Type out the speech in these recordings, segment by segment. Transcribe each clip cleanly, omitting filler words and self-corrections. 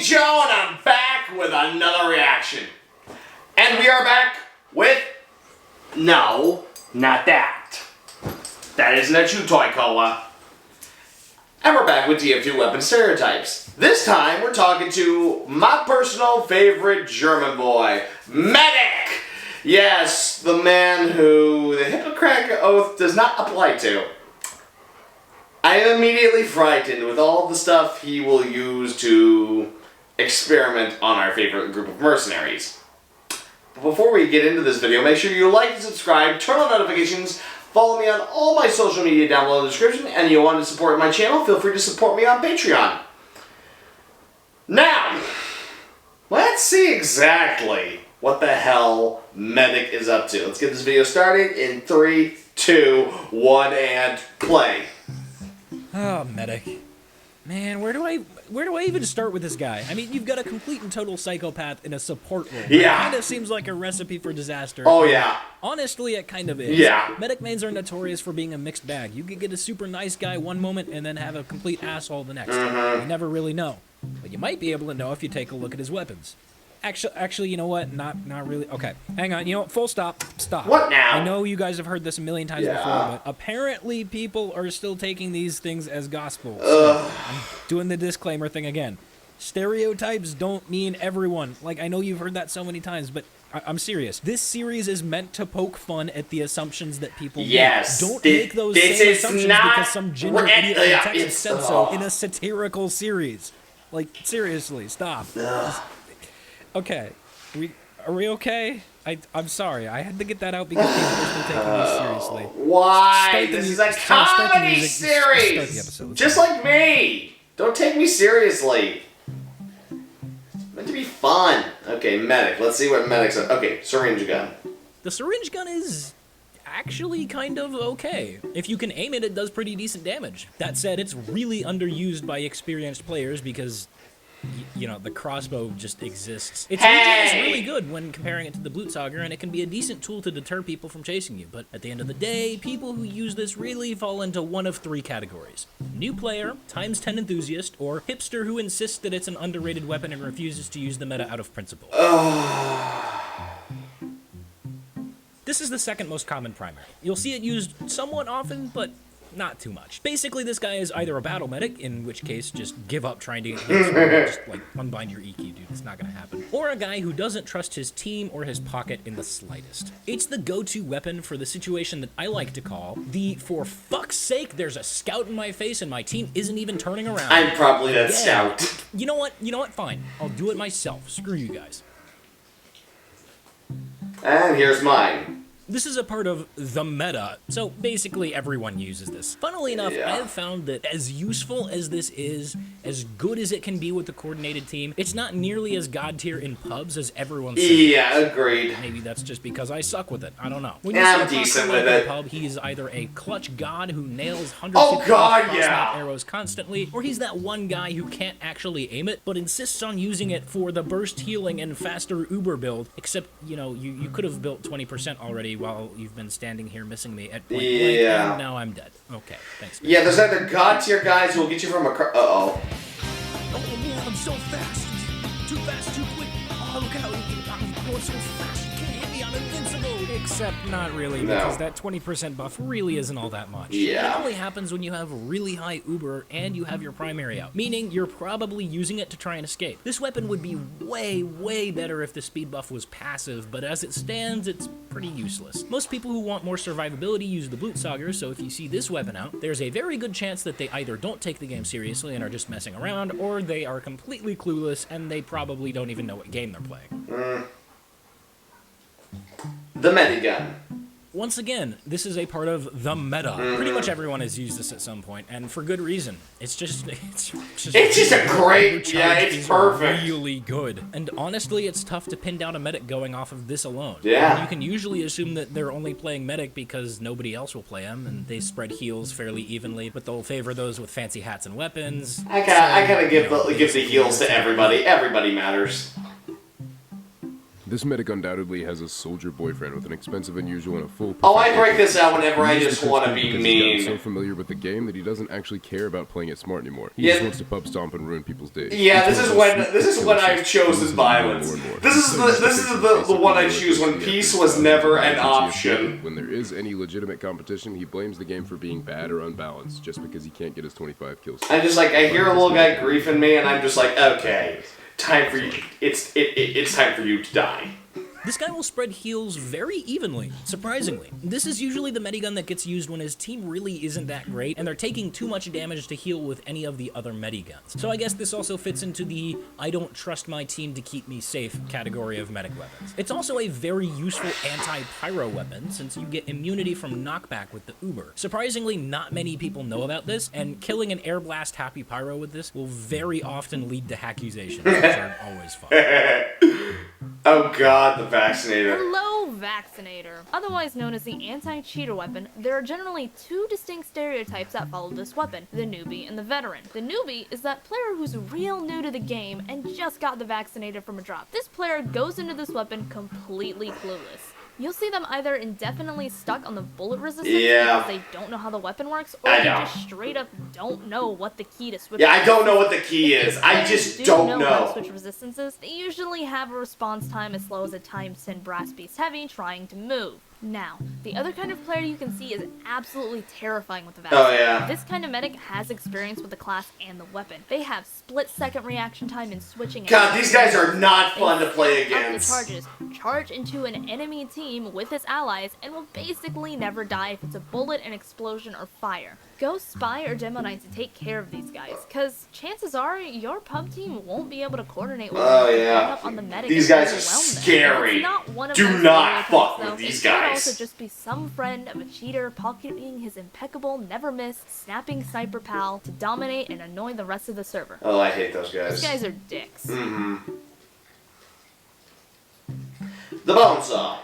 Joe, and I'm back with another reaction. And we are back with... No, not that. That isn't a chew toy cola. And we're back with TF2 weapon stereotypes. This time, we're talking to my personal favorite German boy, Medic! Yes, the man who the Hippocratic Oath does not apply to. I am immediately frightened with all the stuff he will use to experiment on our favorite group of mercenaries. But before we get into this video, make sure you like and subscribe, turn on notifications, follow me on all my social media down below in the description, and if you want to support my channel, feel free to support me on Patreon. Now, let's see exactly what the hell Medic is up to. Let's get this video started in 3, 2, 1, and play. Oh, Medic. Man, where do I even start with this guy? I mean, you've got a complete and total psychopath in a support role. Yeah. It kind of seems like a recipe for disaster. Oh, yeah. Honestly, it kind of is. Yeah. Medic mains are notorious for being a mixed bag. You could get a super nice guy one moment and then have a complete asshole the next. You never really know. But you might be able to know if you take a look at his weapons. Actually, you know what? Not really. Okay, hang on. You know what? Full stop. Stop. What now? I know you guys have heard this a million times before, but apparently people are still taking these things as gospel. So I'm doing the disclaimer thing again. Stereotypes don't mean everyone. Like, I know you've heard that so many times, but I'm serious. This series is meant to poke fun at the assumptions that people make. Don't make those same assumptions because some ginger idiot in Texas said so in a satirical series. Like, seriously, stop. Okay, are we okay? I'm sorry, I had to get that out because people are still taking this seriously. Why? This is a comedy series! Start the episode. Just like me! Don't take me seriously. It's meant to be fun. Okay, Medic. Let's see what Medic's... Okay, syringe gun. The syringe gun is actually kind of okay. If you can aim it, it does pretty decent damage. That said, it's really underused by experienced players because... you know, the crossbow just exists. Its regen is really good when comparing it to the Blutsauger, and it can be a decent tool to deter people from chasing you. But at the end of the day, people who use this really fall into one of 3 categories. New player, times 10 enthusiast, or hipster who insists that it's an underrated weapon and refuses to use the meta out of principle. This is the second most common primary. You'll see it used somewhat often, but not too much. Basically, this guy is either a battle medic, in which case just give up trying to get hits, just like unbind your EQ, dude. It's not gonna happen. Or a guy who doesn't trust his team or his pocket in the slightest. It's the go-to weapon for the situation that I like to call the for fuck's sake, there's a scout in my face and my team isn't even turning around. I'm probably that scout. You know what? You know what? Fine. I'll do it myself. Screw you guys. And here's mine. This is a part of the meta, so basically everyone uses this. Funnily enough, I have found that as useful as this is, as good as it can be with the coordinated team, it's not nearly as god tier in pubs as everyone says. Yeah, agreed. Maybe that's just because I suck with it. I don't know. When I'm decent with it. In pub, he's either a clutch god who nails 150 crossbow arrows constantly, or he's that one guy who can't actually aim it, but insists on using it for the burst healing and faster Uber build, except, you know, you could have built 20% already while you've been standing here missing me at point blank, and now I'm dead. Okay, thanks. Yeah, there's either god tier guys who will get you from a Oh man, I'm so fast. Too fast, too quick. Oh, look out. I'm going so fast. You can't hit me. I'm invincible. Except not really, because that 20% buff really isn't all that much. Yeah. It only happens when you have really high Uber and you have your primary out, meaning you're probably using it to try and escape. This weapon would be way, way better if the speed buff was passive, but as it stands, it's pretty useless. Most people who want more survivability use the Blutsauger, so if you see this weapon out, there's a very good chance that they either don't take the game seriously and are just messing around, or they are completely clueless and they probably don't even know what game they're playing. The Medigun. Once again, this is a part of the meta. Pretty much everyone has used this at some point, and for good reason. It's just a great, it's perfect. Really good. And honestly, it's tough to pin down a medic going off of this alone. Yeah. And you can usually assume that they're only playing medic because nobody else will play them, and they spread heals fairly evenly, but they'll favor those with fancy hats and weapons. I gotta give the heals to everybody. Everybody matters. This medic undoubtedly has a soldier boyfriend with an expensive, unusual, and a full... Oh, I break this out whenever I just want to be He's mean. so familiar with the game that he doesn't actually care about playing it smart anymore. He just wants to pub stomp and ruin people's days. Yeah, this is when I've chosen violence. This is the one I choose when peace was never an option. When there is any legitimate competition, he blames the game for being bad or unbalanced just because he can't get his 25 kills. I just like, I hear a little guy griefing me and I'm just like, okay, time for you, it's time for you to die. This guy will spread heals very evenly, surprisingly. This is usually the medigun that gets used when his team really isn't that great, and they're taking too much damage to heal with any of the other mediguns. So I guess this also fits into the I don't trust my team to keep me safe category of medic weapons. It's also a very useful anti-pyro weapon, since you get immunity from knockback with the Uber. Surprisingly, not many people know about this, and killing an air blast happy pyro with this will very often lead to accusations, which are always fun. Oh god, the Vaccinator. Hello, Vaccinator. Otherwise known as the anti-cheater weapon, there are generally two distinct stereotypes that follow this weapon, the newbie and the veteran. The newbie is that player who's real new to the game and just got the Vaccinator from a drop. This player goes into this weapon completely clueless. You'll see them either indefinitely stuck on the bullet resistance because they don't know how the weapon works, or they just straight up don't know what the key to switch. Yeah, I don't know what the key is. I just don't know. How to switch resistances. They usually have a response time as slow as a times 10 brass beast heavy trying to move. Now, the other kind of player you can see is absolutely terrifying with the Vaccinator. Oh, yeah. This kind of medic has experience with the class and the weapon. They have split-second reaction time in switching. God, these guys are not fun to play against. Charge into an enemy team with his allies, and will basically never die if it's a bullet, an explosion, or fire. Go Spy or Demo Knight to take care of these guys, because chances are your pub team won't be able to coordinate with up on the medic. These guys are scary. Do not fuck with these guys. It could also just be some friend of a cheater pocketing his impeccable, never miss, snapping sniper pal to dominate and annoy the rest of the server. Oh, I hate those guys. These guys are dicks. Mm-hmm. The bone saw.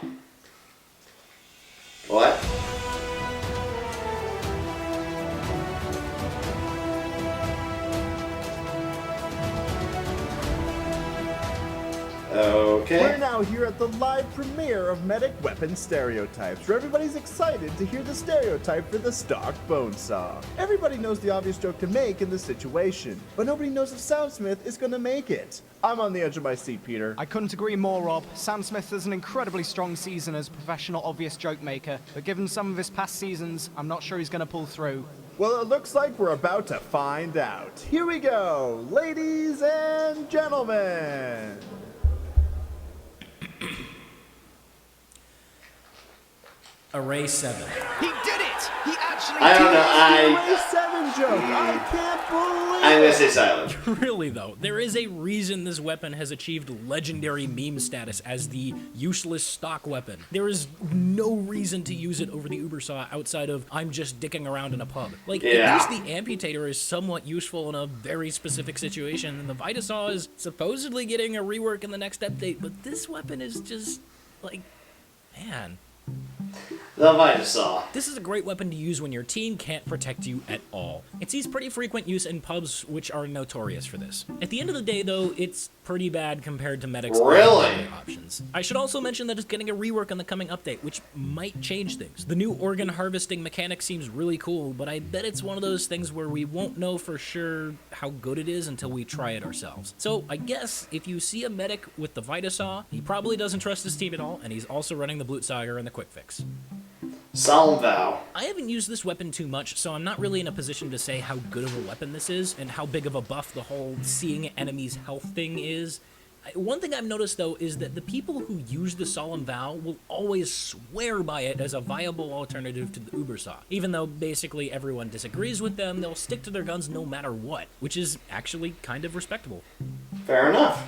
What? Okay. We're now here at the live premiere of Medic Weapon Stereotypes, where everybody's excited to hear the stereotype for the stock bone saw. Everybody knows the obvious joke to make in this situation, but nobody knows if Soundsmith is gonna make it. I'm on the edge of my seat, Peter. I couldn't agree more, Rob. Sam Smith has an incredibly strong season as a professional obvious joke maker, but given some of his past seasons, I'm not sure he's gonna pull through. Well, it looks like we're about to find out. Here we go, ladies and gentlemen. Array 7. He did it! He actually I don't did know, Array 7 joke. I can't believe I'm gonna it. say silent. Really though, there is a reason this weapon has achieved legendary meme status as the useless stock weapon. There is no reason to use it over the Uber Saw outside of I'm just dicking around in a pub. Like, at least the Amputator is somewhat useful in a very specific situation, and the Vitasaw is supposedly getting a rework in the next update, but this weapon is just, like, man. The Vitasaw. This is a great weapon to use when your team can't protect you at all. It sees pretty frequent use in pubs, which are notorious for this. At the end of the day, though, it's pretty bad compared to Medic's Really? options. I should also mention that it's getting a rework on the coming update, which might change things. The new organ harvesting mechanic seems really cool, but I bet it's one of those things where we won't know for sure how good it is until we try it ourselves. So I guess if you see a medic with the Vitasaw, he probably doesn't trust his team at all, and he's also running the Blutsager and the Quick Fix. Solemn Vow. I haven't used this weapon too much, so I'm not really in a position to say how good of a weapon this is, and how big of a buff the whole seeing enemies' health thing is. One thing I've noticed, though, is that the people who use the Solemn Vow will always swear by it as a viable alternative to the Uber Saw. Even though basically everyone disagrees with them, they'll stick to their guns no matter what, which is actually kind of respectable. Fair enough.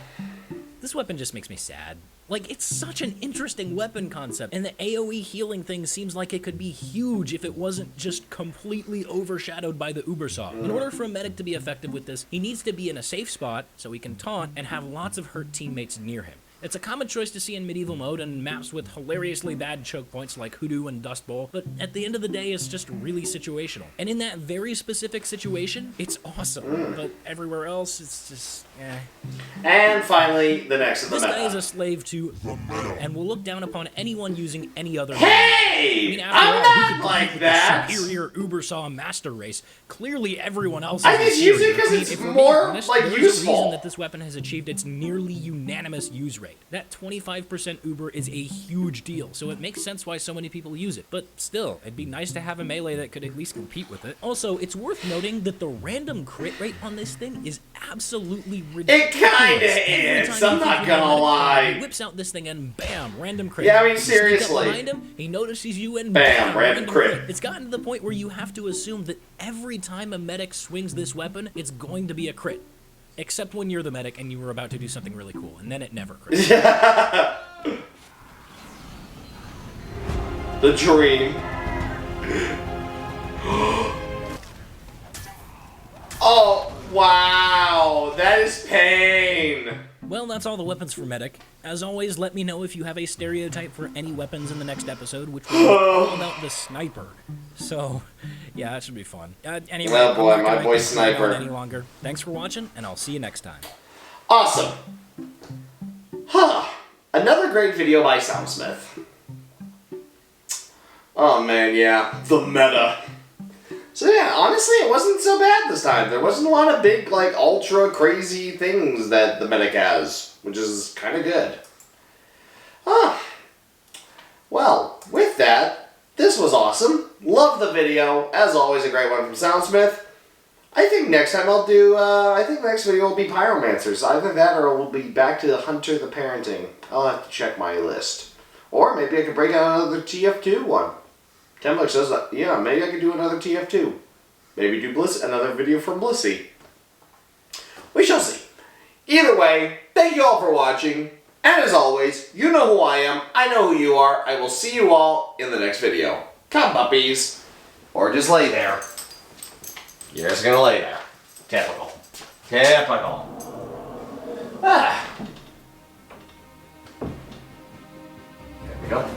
This weapon just makes me sad. Like, it's such an interesting weapon concept, and the AoE healing thing seems like it could be huge if it wasn't just completely overshadowed by the Uber Saw. In order for a medic to be effective with this, he needs to be in a safe spot so he can taunt and have lots of hurt teammates near him. It's a common choice to see in medieval mode and maps with hilariously bad choke points like Hoodoo and Dust Bowl, but at the end of the day, it's just really situational. And in that very specific situation, it's awesome. But everywhere else, it's just, eh. And finally, the next of the This meta. guy is a slave to and will look down upon anyone using any other Hey! mode. After I'm all, who not could like compete with that. the superior Ubersaw master race? Clearly, everyone else. I is just use it inferior. 'cause I mean, it's if we're more, being honest, like, there's useful. a reason that this weapon has achieved its nearly unanimous use rate. That 25% Uber is a huge deal, so it makes sense why so many people use it. But still, it'd be nice to have a melee that could at least compete with it. Also, it's worth noting that the random crit rate on this thing is absolutely ridiculous. It kinda Every is, time I'm you not think gonna you're lie. He whips out this thing and bam, random crit. Yeah, I mean, You sneak up seriously. behind him, he notices you and Bam, random crit. It's gotten to the point where you have to assume that every time a medic swings this weapon, it's going to be a crit. Except when you're the medic and you were about to do something really cool, and then it never crits. The dream. Oh, wow. That is pain. Well, that's all the weapons for medic. As always, let me know if you have a stereotype for any weapons in the next episode, which will be all about the sniper. So, yeah, that should be fun. Anyway, Oh, boy, I'm not my gonna boy make this drag on Sniper. any longer. Thanks for watching, and I'll see you next time. Awesome. Huh. Another great video by Soundsmith. Oh man, yeah. The meta. So yeah, honestly, it wasn't so bad this time. There wasn't a lot of big, like, ultra crazy things that the medic has, which is kind of good. Huh. Well, with that, this was awesome. Love the video. As always, a great one from Soundsmith. I think next time I'll do, I think the next video will be Pyromancers. Either that or we'll be back to the Hunter the Parenting. I'll have to check my list. Or maybe I could break out another TF2 one. Tembuck says that, yeah, maybe I could do another TF2. Maybe do another video from Blissey. We shall see. Either way, thank you all for watching. And as always, you know who I am. I know who you are. I will see you all in the next video. Come, puppies. Or just lay there. You're just gonna lay there. Typical. Typical. Ah. There we go.